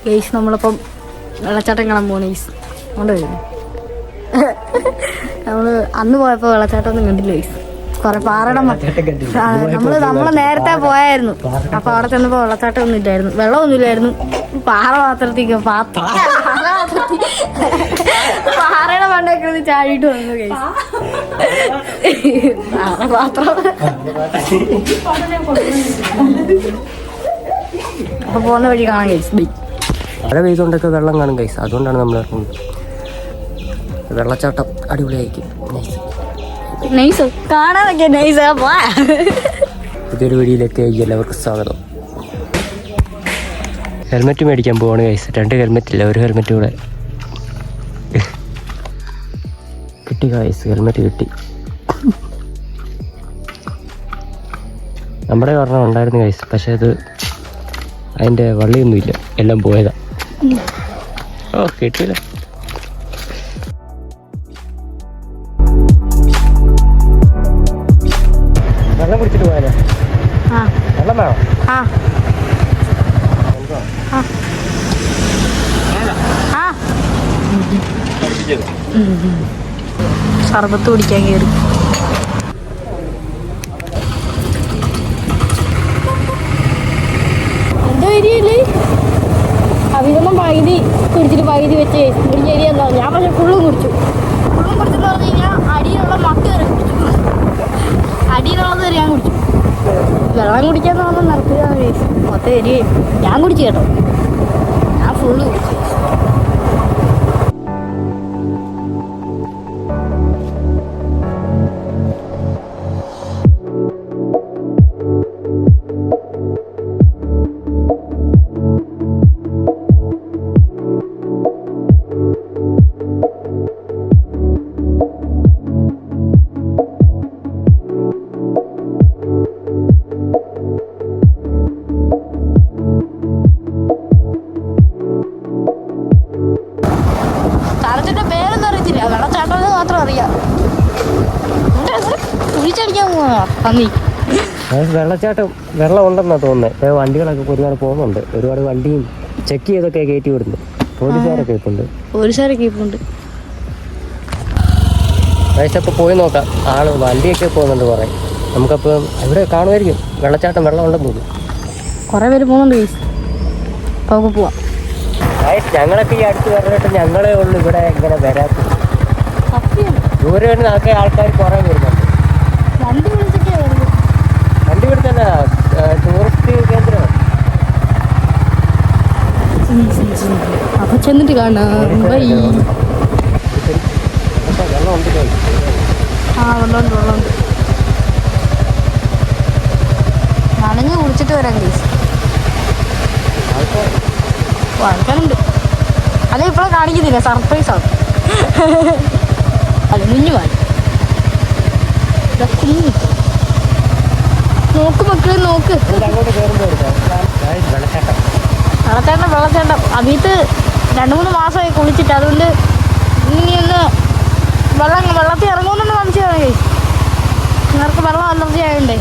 Guys നമ്മളിപ്പം വെള്ളച്ചാട്ടം കാണാൻ പോകണം ഗൈസ്. കൊണ്ട് വരുന്നു. നമ്മള് അന്ന് പോയപ്പോ വെള്ളച്ചാട്ടം ഒന്നും കണ്ടില്ല ഗൈസ്. കുറെ പാറയുടെ നമ്മള് നേരത്തെ പോയായിരുന്നു. അപ്പൊ അവിടെ ചെന്നപ്പോ വെള്ളച്ചാട്ടം ഒന്നും ഇല്ലായിരുന്നു, വെള്ളമൊന്നും ഇല്ലായിരുന്നു. പാറ മാത്രത്തേക്ക് പാറയുടെ മണ്ടൊക്കെ ചാടിയിട്ട് വന്നു ഗൈസ്. പാറ മാത്രം. അപ്പൊ പോകുന്ന വഴി കാണാൻ ഗൈസ്. മഴ പെയ്തുകൊണ്ടൊക്കെ വെള്ളം കാണും ഗൈസ്. അതുകൊണ്ടാണ് നമ്മൾ ഇറങ്ങുന്നത്. വെള്ളച്ചാട്ടം അടിപൊളിയായിരിക്കും. നൈസ് കാണാനൊക്കെ നൈസ്. പുതിയൊരു വീഡിയോയിലേക്ക് എല്ലാവർക്കും സ്വാഗതം. ഹെൽമെറ്റ് മേടിക്കാൻ പോവാണ് ഗൈസ്. 2 ഹെൽമെറ്റ് ഇല്ല, 1 ഹെൽമെറ്റ് കൂടെ കിട്ടി ഗൈസ്. ഹെൽമെറ്റ് കിട്ടി. നമ്മുടെ ഒരെണ്ണം ഉണ്ടായിരുന്നു ഗൈസ്, പക്ഷെ അത് അതിൻ്റെ വള്ളിയൊന്നുമില്ല, എല്ലാം പോയതാ. ഓ കിട്ടിയില്ല. വെള്ളം കുടിച്ചിട്ട് പോയാലോ? വെള്ളം വേണോ? സർബത്ത് കുടിക്കാൻ കയറി. എന്തോ ഏരിയല്ലേ അവിതൊന്നും പകുതി കുടിച്ചിട്ട് പകുതി വെച്ച് കുടിച്ച ഏരിയ എന്താ? ഞാൻ പക്ഷെ ഫുള്ളും കുടിച്ചു. ഫുള്ളും കുടിച്ചെന്ന് പറഞ്ഞു കഴിഞ്ഞാൽ അടിയിലുള്ള മട്ട് വരെ കുടിച്ചു. അടിയിലുള്ളത് വരെ ഞാൻ കുടിച്ചു. വെള്ളം കുടിക്കാന്ന് പറഞ്ഞാൽ നിർത്തുകയാണ് മൊത്തം ഏരിയ. ഞാൻ കുടിച്ചു കേട്ടോ, ഞാൻ ഫുള്ള് കുടിച്ചു. വെള്ളച്ചാട്ടം മാത്രം അറിയാം. കുഴിച്ചടിക്കാൻ പോവാ പന്നി. വെള്ളച്ചാട്ടം വെള്ളം ഉണ്ടെന്നാണ് തോന്നുന്നത്. വണ്ടികളൊക്കെ ഒരുപാട് പോകുന്നുണ്ട്. ഒരുപാട് വണ്ടിയും ചെക്ക് ചെയ്തൊക്കെ കയറ്റി വിടുന്നു. പോലീസുകാരൊക്കെ ഇപ്പുണ്ട്. വയസ്സപ്പോൾ പോയി നോക്കാം. ആള് വണ്ടിയൊക്കെ പോകുന്നുണ്ട് കുറേ. നമുക്കപ്പോൾ ഇവിടെ കാണുമായിരിക്കും വെള്ളച്ചാട്ടം വെള്ളം ഉണ്ടെന്ന് തോന്നുന്നു. കുറേ പേര് പോകുന്നുണ്ട് ഗൈസ്. അപ്പോൾ പോവാം. ഞങ്ങളൊക്കെ ഈ അടുത്ത് പറഞ്ഞിട്ട് ഞങ്ങളേ ഉള്ളൂ ഇവിടെ ഇങ്ങനെ വരാത്തത്. ദൂരെ വരുന്ന ആൾക്കാർ കുറേ വരുന്നുണ്ട്. വണ്ടി പിടിച്ചല്ല, ടൂറിസ്റ്റ് കേന്ദ്രമാണ്. അപ്പൊ ചെന്നിട്ട് കാണാം. വെള്ളമുണ്ട്. വെള്ളമുണ്ട്. നനഞ്ഞ് കുടിച്ചിട്ട് വരാം ഗൈസ്. ആൾക്കാരുണ്ട്. അല്ല ഇപ്പോഴും കാണിക്കുന്നില്ല, സർപ്രൈസാണ്. അത് മുന്നുമാണ്. നോക്ക് മക്കളെ നോക്ക്. വെള്ളച്ചാട്ടം അതിത്ത് 2-3 മാസമായി കുളിച്ചിട്ട്. അതുകൊണ്ട് ഇനി ഒന്ന് വെള്ളത്തിൽ ഇറങ്ങുമെന്നു സംശയമാണ് ഗൈസ്. നിങ്ങൾക്ക് വെള്ളം അലർജി ആയതുകൊണ്ടേ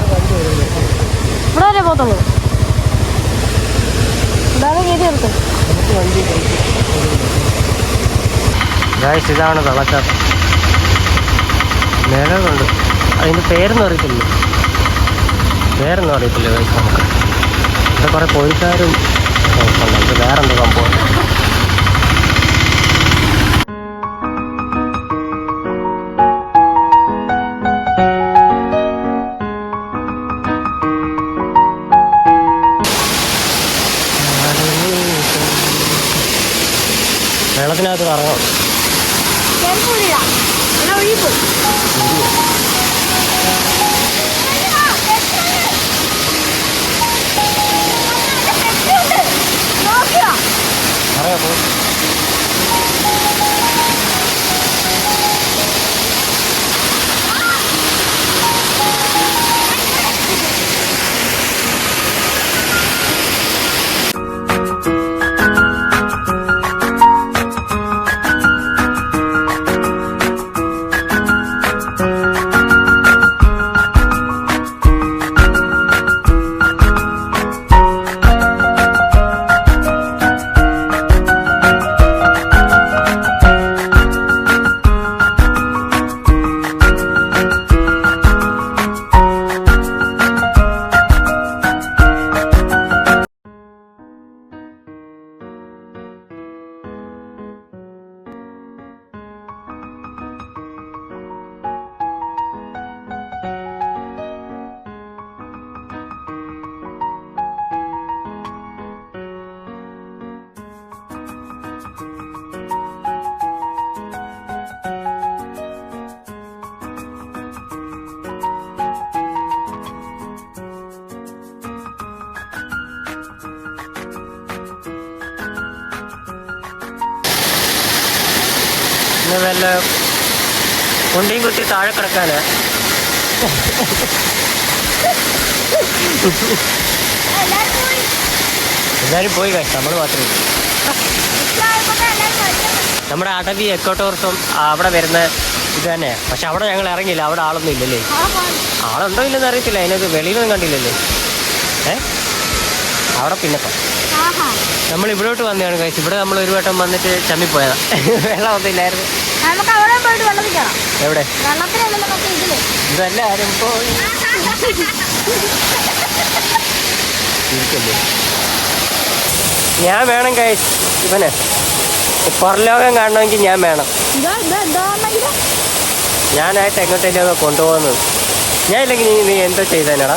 ഇവിടെ വരെ പോകത്തുള്ളൂ. ഇതാണ് കയറ്റി എടുത്തത്. ഇതാണ് വെള്ളച്ചാട്ടം. മേലുണ്ട്. അതിൻ്റെ പേരൊന്നും അറിയത്തില്ല ഗൈസ്. നമുക്ക് ഇവിടെ കുറേ പോലീസുകാരും ഉണ്ട്. വേറെന്ത് സംഭവം? വെള്ളത്തിനകത്ത് കറങ്ങാം. ഇനി വല്ല കൊണ്ടിയും കുത്തി താഴെ കിടക്കാനാ. എല്ലാവരും പോയി കഴിച്ചു, നമ്മൾ മാത്രമേ. നമ്മുടെ അടവി എക്കോ ടൂറിസം അവിടെ വരുന്ന ഇത് തന്നെയാണ്. പക്ഷെ അവിടെ ഞങ്ങൾ ഇറങ്ങിയില്ല, അവിടെ ആളൊന്നും ഇല്ലല്ലേ. ആളുണ്ടോ ഇല്ലെന്ന് അറിയത്തില്ല, അതിനകത്ത് വെളിയിലൊന്നും കണ്ടില്ലല്ലേ. അവിടെ പിന്നെ നമ്മൾ ഇവിടോട്ട് വന്നതാണ് കഴിച്ചു. ഇവിടെ നമ്മൾ ഒരു വട്ടം വന്നിട്ട് ചമ്മിപ്പോയതാ. വെള്ളമൊന്നും ഇല്ലായിരുന്നു. എവിടെ ഇതല്ല ആരും പോയി ഞാൻ വേണം കഴിച്ച്. ഇവന് പുറലോകം കാണണമെങ്കിൽ ഞാൻ വേണം. ഞാനായിട്ട് എങ്ങോട്ടേലും കൊണ്ടുപോകുന്നത്. ഞാൻ ഇല്ലെങ്കിൽ നീ എന്തോ ചെയ്തേനടാ.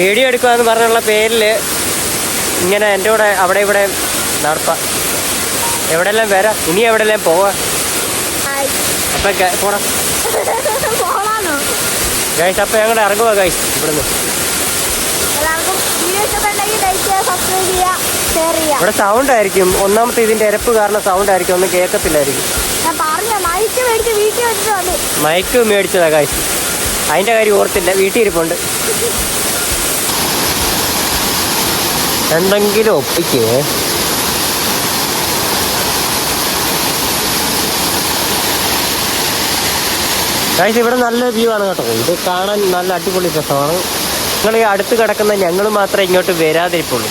വീഡിയോ എടുക്കുകയെന്ന് പറഞ്ഞുള്ള പേരിൽ ഇങ്ങനെ എൻ്റെ കൂടെ അവിടെ ഇവിടെ നടപ്പ. എവിടെയെല്ലാം വരാം, ഇനി എവിടെയെല്ലാം പോവാ. അപ്പം പോണം ഗൈസ്. അപ്പം ഞങ്ങൾ ഇറങ്ങുക ഗൈസ് ഇവിടുന്ന്. ഇവിടെ സൗണ്ട് ആയിരിക്കും. ഒന്നാമത്തെ ഇതിൻ്റെ ഇരപ്പ് കാരണം സൗണ്ട് ആയിരിക്കും, ഒന്നും കേൾക്കത്തില്ലായിരിക്കും. മൈക്ക് മേടിച്ചതാ ഗൈസ്, അതിൻ്റെ കാര്യം ഓർത്തില്ല. വീട്ടിൽ ഇരിപ്പുണ്ട്. എന്തെങ്കിലും ഒപ്പിക്കേ. ഗൈസ് ഇവിടെ നല്ല വ്യൂ ആണ് കേട്ടോ. ഇത് കാണാൻ നല്ല അടിപൊളി രസമാണ്. നിങ്ങൾ ഈ അടുത്ത് കിടക്കുന്ന ഞങ്ങൾ മാത്രമേ ഇങ്ങോട്ട് വരാതിരിപ്പുള്ളൂ.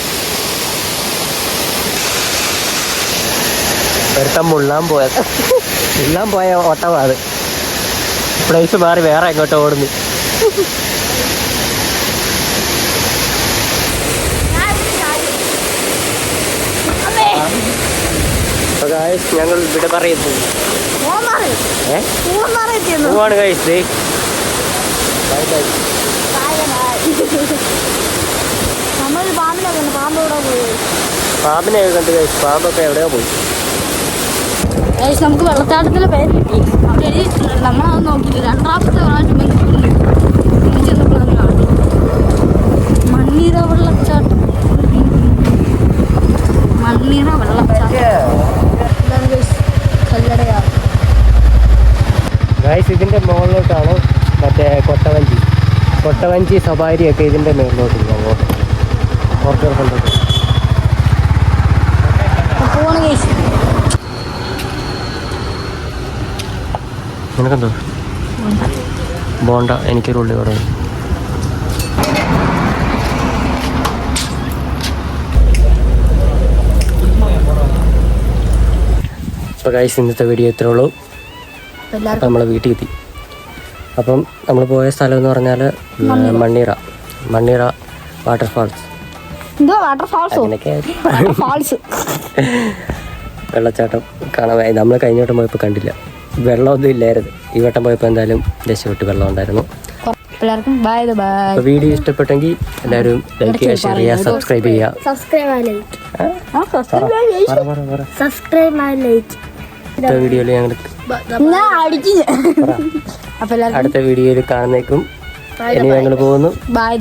ഒരുത്തം മുള്ളാൻ പോയത്, മുള്ളാൻ പോയ ഓട്ടമാണ് അത്. പ്ലേസ് മാറി വേറെ എങ്ങോട്ട് ഓടുന്നു. ഞങ്ങൾ ഇവിടെ പറയുന്നു പോവാണ് ഗൈസ്. പാമ്പിനെ കണ്ട് ഗൈസ്. പാമ്പൊക്കെ എവിടെയോ പോയി. നമുക്ക് വെള്ളച്ചാട്ടത്തിലെ പേര് കിട്ടി. അവിടെ എഴുതിയിട്ടുണ്ട്, നമ്മളത് നോക്കിയില്ല. രണ്ടാമത്തെ പ്രാവശ്യം മണ്ണീറ വെള്ളച്ചാട്ടം. മണ്ണീറ വെള്ളച്ചാട്ടം കല്ലടയാണ് ഗൈസ്. ഇതിൻ്റെ മുകളിലോട്ടാണ് മറ്റേ കൊട്ടവഞ്ചി സവാരിയൊക്കെ ഇതിൻ്റെ മുകളിലോട്ട് അങ്ങോട്ട് ഓർക്കുന്നുണ്ട്. നിനക്കെന്തോ ബോണ്ട? എനിക്കൊരു ഉള്ളി ഇവിടെ. അപ്പോൾ ഗൈസ് ഇന്നത്തെ വീഡിയോ ഇത്രേ ഉള്ളൂ. നമ്മൾ വീട്ടിൽ എത്തി. അപ്പം നമ്മൾ പോയ സ്ഥലം എന്ന് പറഞ്ഞാൽ മണ്ണീറ വാട്ടർഫാൾസ്. വെള്ളച്ചാട്ടം കാണാൻ നമ്മൾ കഴിഞ്ഞ വട്ടം പോയപ്പോൾ കണ്ടില്ല, വെള്ളമൊന്നും ഇല്ലായിരുന്നു. ഈ വട്ടം പോയപ്പോൾ എന്തായാലും രക്ഷപ്പെട്ട് വെള്ളം ഉണ്ടായിരുന്നു. വീഡിയോ ഇഷ്ടപ്പെട്ടെങ്കിൽ എല്ലാവരും ലൈക്ക് ചെയ്യുക, ഷെയർ ചെയ്യുക, സബ്സ്ക്രൈബ് ചെയ്യുക. അടുത്ത വീഡിയോയിൽ കാണുന്നേക്കും. ഇനി ഞങ്ങൾ പോകുന്നു. ബൈ.